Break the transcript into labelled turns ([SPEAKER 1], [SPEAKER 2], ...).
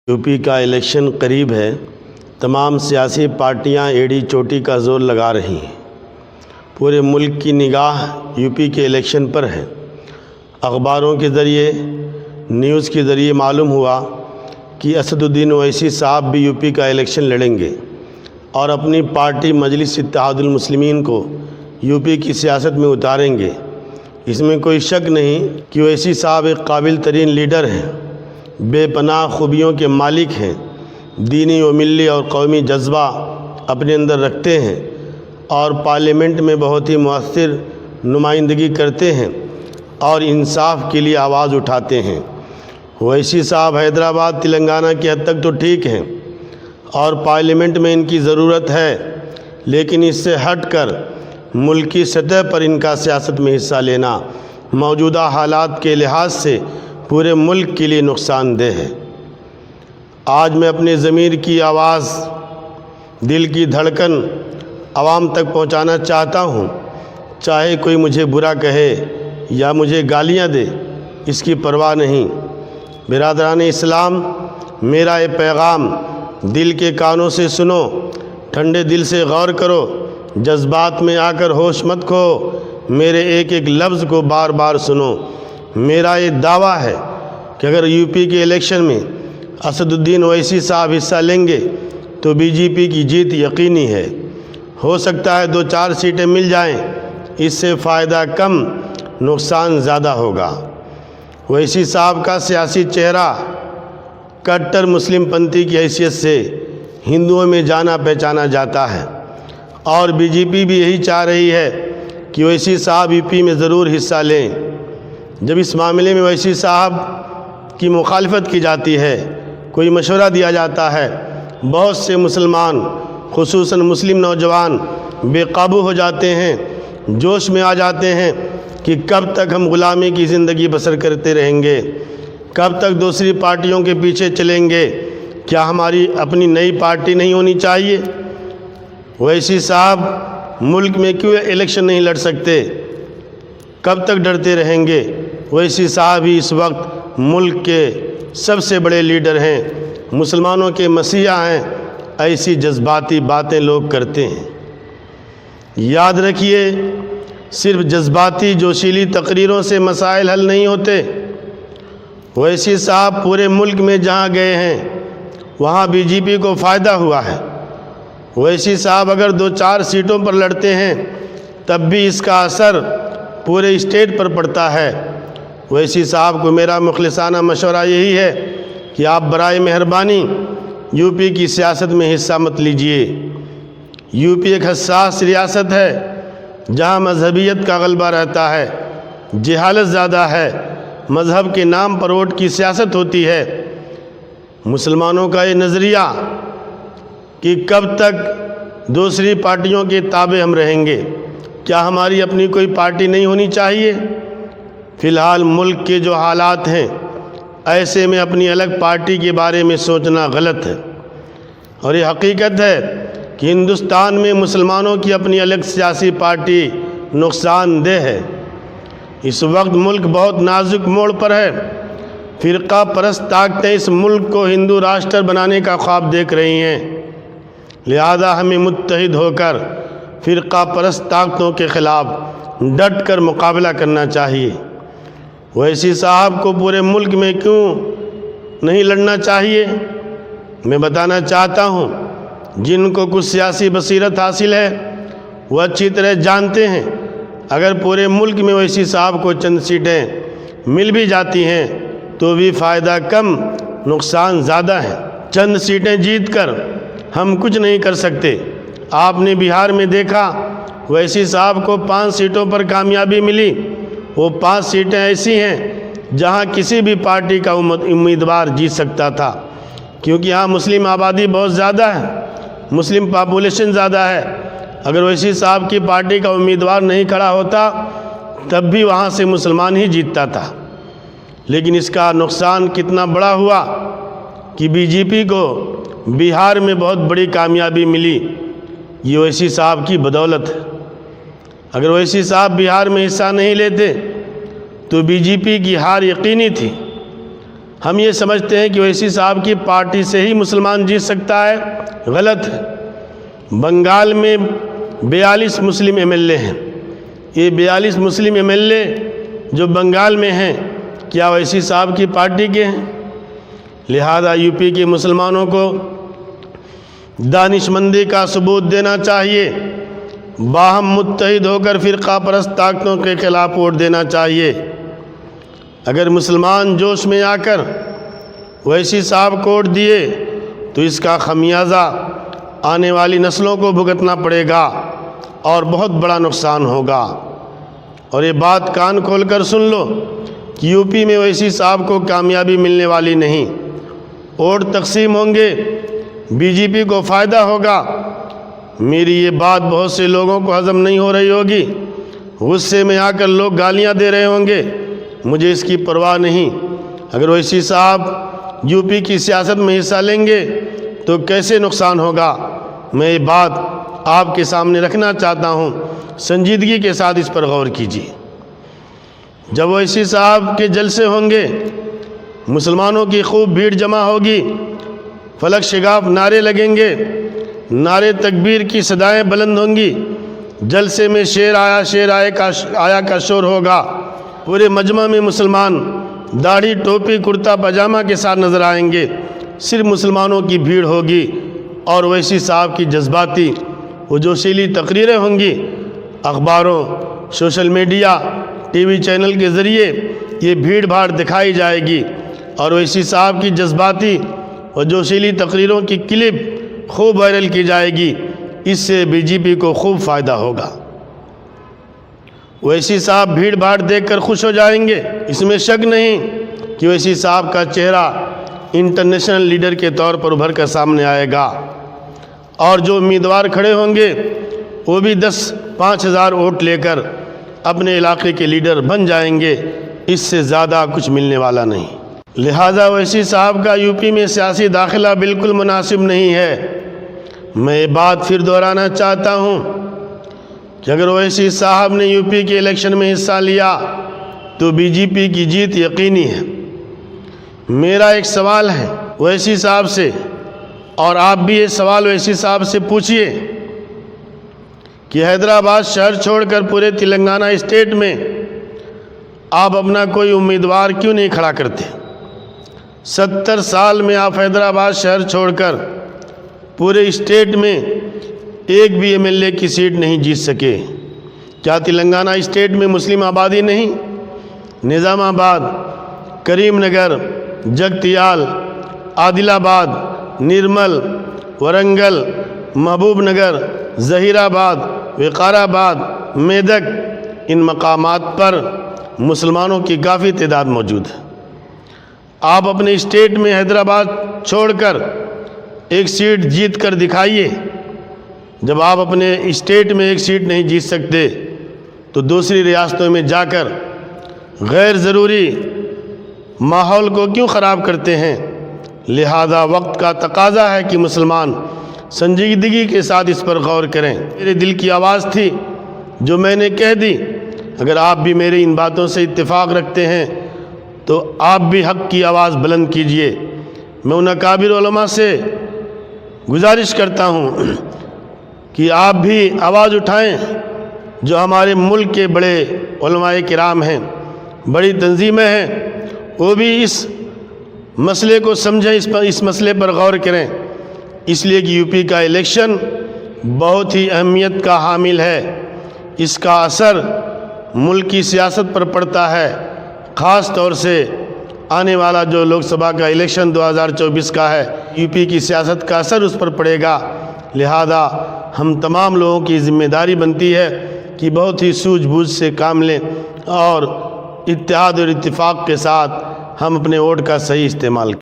[SPEAKER 1] UP का election करीब है। तमाम सियासी पार्टियां एड़ी चोटी का जोर लगा रही हैं। पूरे मुल्क की निगाह यूपी के इलेक्शन पर है। अखबारों के ज़रिए, न्यूज़ के ज़रिए मालूम हुआ कि असदुद्दीन ओवैसी साहब भी यूपी का इलेक्शन लड़ेंगे और अपनी पार्टी मजलिस इत्तेहादुल मुस्लिमीन को यूपी की सियासत में उतारेंगे। इसमें कोई शक नहीं कि ओवैसी साहब एक काबिल तरीन लीडर हैं, बेपनाह खूबियों के मालिक हैं, दीनी व मिल्ली और कौमी जज्बा अपने अंदर रखते हैं और पार्लियामेंट में बहुत ही मुअस्सिर नुमाइंदगी करते हैं और इंसाफ के लिए आवाज़ उठाते हैं। ओवैसी साहब हैदराबाद तेलंगाना की हद तक तो ठीक हैं और पार्लियामेंट में इनकी ज़रूरत है, लेकिन इससे हटकर मुल्की सतह पर इनका सियासत में हिस्सा लेना मौजूदा हालात के लिहाज से पूरे मुल्क के लिए नुकसानदेह है। आज मैं अपने ज़मीर की आवाज़, दिल की धड़कन आवाम तक पहुंचाना चाहता हूं। चाहे कोई मुझे बुरा कहे या मुझे गालियां दे, इसकी परवाह नहीं। बिरादरान इस्लाम, मेरा ये पैगाम दिल के कानों से सुनो, ठंडे दिल से गौर करो, जज्बात में आकर होश मत खो, मेरे एक एक लफ्ज़ को बार बार सुनो। मेरा ये दावा है कि अगर यूपी के इलेक्शन में असदुद्दीन ओवैसी साहब हिस्सा लेंगे तो बीजेपी की जीत यकीनी है। हो सकता है 2-4 सीटें मिल जाएं, इससे फ़ायदा कम नुकसान ज़्यादा होगा। ओवैसी साहब का सियासी चेहरा कट्टर मुस्लिम पंथी की हैसियत से हिंदुओं में जाना पहचाना जाता है और बीजेपी भी यही चाह रही है कि ओवैसी साहब यूपी में ज़रूर हिस्सा लें। जब इस मामले में ओवैसी साहब की मुखालफत की जाती है, कोई मशवरा दिया जाता है, बहुत से मुसलमान खुसूसन मुस्लिम नौजवान बेकाबू हो जाते हैं, जोश में आ जाते हैं कि कब तक हम ग़ुलामी की ज़िंदगी बसर करते रहेंगे, कब तक दूसरी पार्टियों के पीछे चलेंगे, क्या हमारी अपनी नई पार्टी नहीं होनी चाहिए। ओवैसी साहब मुल्क में क्यों इलेक्शन नहीं लड़ सकते, कब तक डरते रहेंगे। ओवैसी साहब ही इस वक्त मुल्क के सबसे बड़े लीडर हैं, मुसलमानों के मसीहा हैं। ऐसी जज्बाती बातें लोग करते हैं। याद रखिए, सिर्फ जज्बाती जोशीली तकरीरों से मसाइल हल नहीं होते। ओवैसी साहब पूरे मुल्क में जहां गए हैं वहां बीजेपी को फ़ायदा हुआ है। ओवैसी साहब अगर 2-4 सीटों पर लड़ते हैं तब भी इसका असर पूरे स्टेट पर पड़ता है। ओवैसी साहब को मेरा मुखलिसाना मशवरा यही है कि आप बराए मेहरबानी यूपी की सियासत में हिस्सा मत लीजिए। यूपी एक हसास रियासत है जहां मजहबियत का गलबा रहता है, जहालत ज़्यादा है, मज़हब के नाम पर वोट की सियासत होती है। मुसलमानों का ये नज़रिया कि कब तक दूसरी पार्टियों के ताबे हम रहेंगे, क्या हमारी अपनी कोई पार्टी नहीं होनी चाहिए। फ़िलहाल मुल्क के जो हालात हैं, ऐसे में अपनी अलग पार्टी के बारे में सोचना गलत है और ये हकीकत है कि हिंदुस्तान में मुसलमानों की अपनी अलग सियासी पार्टी नुकसानदेह है। इस वक्त मुल्क बहुत नाजुक मोड़ पर है। फ़िरका परस्त ताकतें इस मुल्क को हिंदू राष्ट्र बनाने का ख्वाब देख रही हैं, लिहाजा हमें मुत्तहिद होकर फ़िरका परस्त ताकतों के ख़िलाफ़ डट कर मुकाबला करना चाहिए। ओवैसी साहब को पूरे मुल्क में क्यों नहीं लड़ना चाहिए, मैं बताना चाहता हूँ। जिनको कुछ सियासी बसीरत हासिल है वो अच्छी तरह जानते हैं, अगर पूरे मुल्क में ओवैसी साहब को चंद सीटें मिल भी जाती हैं तो भी फ़ायदा कम नुकसान ज़्यादा है। चंद सीटें जीत कर हम कुछ नहीं कर सकते। आपने बिहार में देखा, ओवैसी साहब को 5 सीटों पर कामयाबी मिली। वो 5 सीटें ऐसी हैं जहां किसी भी पार्टी का उम्मीदवार जीत सकता था, क्योंकि यहाँ मुस्लिम आबादी बहुत ज़्यादा है, मुस्लिम पॉपुलेशन ज़्यादा है। अगर ओवैसी साहब की पार्टी का उम्मीदवार नहीं खड़ा होता तब भी वहाँ से मुसलमान ही जीतता था। लेकिन इसका नुकसान कितना बड़ा हुआ कि बीजेपी को बिहार में बहुत बड़ी कामयाबी मिली। ये ओवैसी साहब की बदौलत है। अगर ओवैसी साहब बिहार में हिस्सा नहीं लेते तो बीजेपी की हार यकीनी थी। ہم یہ سمجھتے ہیں کہ اویسی صاحب کی پارٹی سے ہی مسلمان جیت سکتا ہے، غلط ہے۔ بنگال میں 42 مسلم ایم ایل اے ہیں۔ یہ 42 مسلم ایم ایل اے جو بنگال میں ہیں، کیا اویسی صاحب کی پارٹی کے ہیں؟ لہذا یو پی کے مسلمانوں کو دانش مندی کا ثبوت دینا چاہیے، باہم متحد ہو کر فرقہ پرست طاقتوں کے خلاف ووٹ دینا چاہیے۔ اگر مسلمان جوش میں آ کر اویسی صاحب کو ووٹ دیے تو اس کا خمیازہ آنے والی نسلوں کو بھگتنا پڑے گا اور بہت بڑا نقصان ہوگا۔ اور یہ بات کان کھول کر سن لو کہ یو پی میں اویسی صاحب کو کامیابی ملنے والی نہیں۔ ووٹ تقسیم ہوں گے، بی جے پی کو فائدہ ہوگا۔ میری یہ بات بہت سے لوگوں کو ہضم نہیں ہو رہی ہوگی، غصے میں آ کر لوگ گالیاں دے رہے ہوں گے، مجھے اس کی پرواہ نہیں۔ اگر اویسی صاحب یو پی کی سیاست میں حصہ لیں گے تو کیسے نقصان ہوگا، میں یہ بات آپ کے سامنے رکھنا چاہتا ہوں، سنجیدگی کے ساتھ اس پر غور کیجیے۔ جب اویسی صاحب کے جلسے ہوں گے، مسلمانوں کی خوب بھیڑ جمع ہوگی، فلک شگاف نعرے لگیں گے، نعرے تکبیر کی صدائیں بلند ہوں گی، جلسے میں شیر آیا کا شور ہوگا، پورے مجمع میں مسلمان داڑھی ٹوپی کرتا پاجامہ کے ساتھ نظر آئیں گے، صرف مسلمانوں کی بھیڑ ہوگی اور اویسی صاحب کی جذباتی و جوشیلی تقریریں ہوں گی۔ اخباروں، social media, T V channel کے ذریعے یہ بھیڑ بھاڑ دکھائی جائے گی اور اویسی صاحب کی جذباتی و جوشیلی تقریروں کی کلپ خوب وائرل کی جائے گی۔ اس سے بی جے پی کو خوب فائدہ ہوگا۔ اویسی صاحب بھیڑ بھاڑ دیکھ کر خوش ہو جائیں گے، اس میں شک نہیں کہ اویسی صاحب کا چہرہ انٹرنیشنل لیڈر کے طور پر ابھر کر سامنے آئے گا، اور جو امیدوار کھڑے ہوں گے وہ بھی 5 ہزار ووٹ لے کر اپنے علاقے کے لیڈر بن جائیں گے۔ اس سے زیادہ کچھ ملنے والا نہیں۔ لہذا اویسی صاحب کا یو پی میں سیاسی داخلہ بالکل مناسب نہیں ہے۔ میں یہ بات پھر دہرانا چاہتا ہوں کہ اگر اویسی صاحب نے یو پی کے الیکشن میں حصہ لیا تو بی جے پی کی جیت یقینی ہے۔ میرا ایک سوال ہے اویسی صاحب سے، اور آپ بھی یہ سوال اویسی صاحب سے پوچھئے کہ حیدرآباد شہر چھوڑ کر پورے تلنگانہ اسٹیٹ میں آپ اپنا کوئی امیدوار کیوں نہیں کھڑا کرتے؟ 70 سال میں آپ حیدرآباد شہر چھوڑ کر پورے اسٹیٹ میں ایک بھی ایم ایل اے کی سیٹ نہیں جیت سکے۔ کیا تلنگانہ اسٹیٹ میں مسلم آبادی نہیں؟ نظام آباد، کریم نگر، جگتیال، عادل آباد، نرمل، ورنگل، محبوب نگر، ظہیر آباد، وقار آباد، میدک، ان مقامات پر مسلمانوں کی کافی تعداد موجود ہے۔ آپ اپنے اسٹیٹ میں حیدرآباد چھوڑ کر ایک سیٹ جیت کر دکھائیے۔ جب آپ اپنے اسٹیٹ میں ایک سیٹ نہیں جیت سکتے تو دوسری ریاستوں میں جا کر غیر ضروری ماحول کو کیوں خراب کرتے ہیں؟ لہذا وقت کا تقاضا ہے کہ مسلمان سنجیدگی کے ساتھ اس پر غور کریں۔ میرے دل کی آواز تھی جو میں نے کہہ دی۔ اگر آپ بھی میری ان باتوں سے اتفاق رکھتے ہیں تو آپ بھی حق کی آواز بلند کیجئے۔ میں ان اکابر علماء سے گزارش کرتا ہوں کہ آپ بھی آواز اٹھائیں جو ہمارے ملک کے بڑے علماء کرام ہیں، بڑی تنظیمیں ہیں، وہ بھی اس مسئلے کو سمجھیں، اس مسئلے پر غور کریں، اس لیے کہ یو پی کا الیکشن بہت ہی اہمیت کا حامل ہے۔ اس کا اثر ملک کی سیاست پر پڑتا ہے، خاص طور سے آنے والا جو لوک سبھا کا الیکشن 2024 کا ہے، یو پی کی سیاست کا اثر اس پر پڑے گا۔ لہذا ہم تمام لوگوں کی ذمہ داری بنتی ہے کہ بہت ہی سوجھ بوجھ سے کام لیں اور اتحاد اور اتفاق کے ساتھ ہم اپنے ووٹ کا صحیح استعمال کریں۔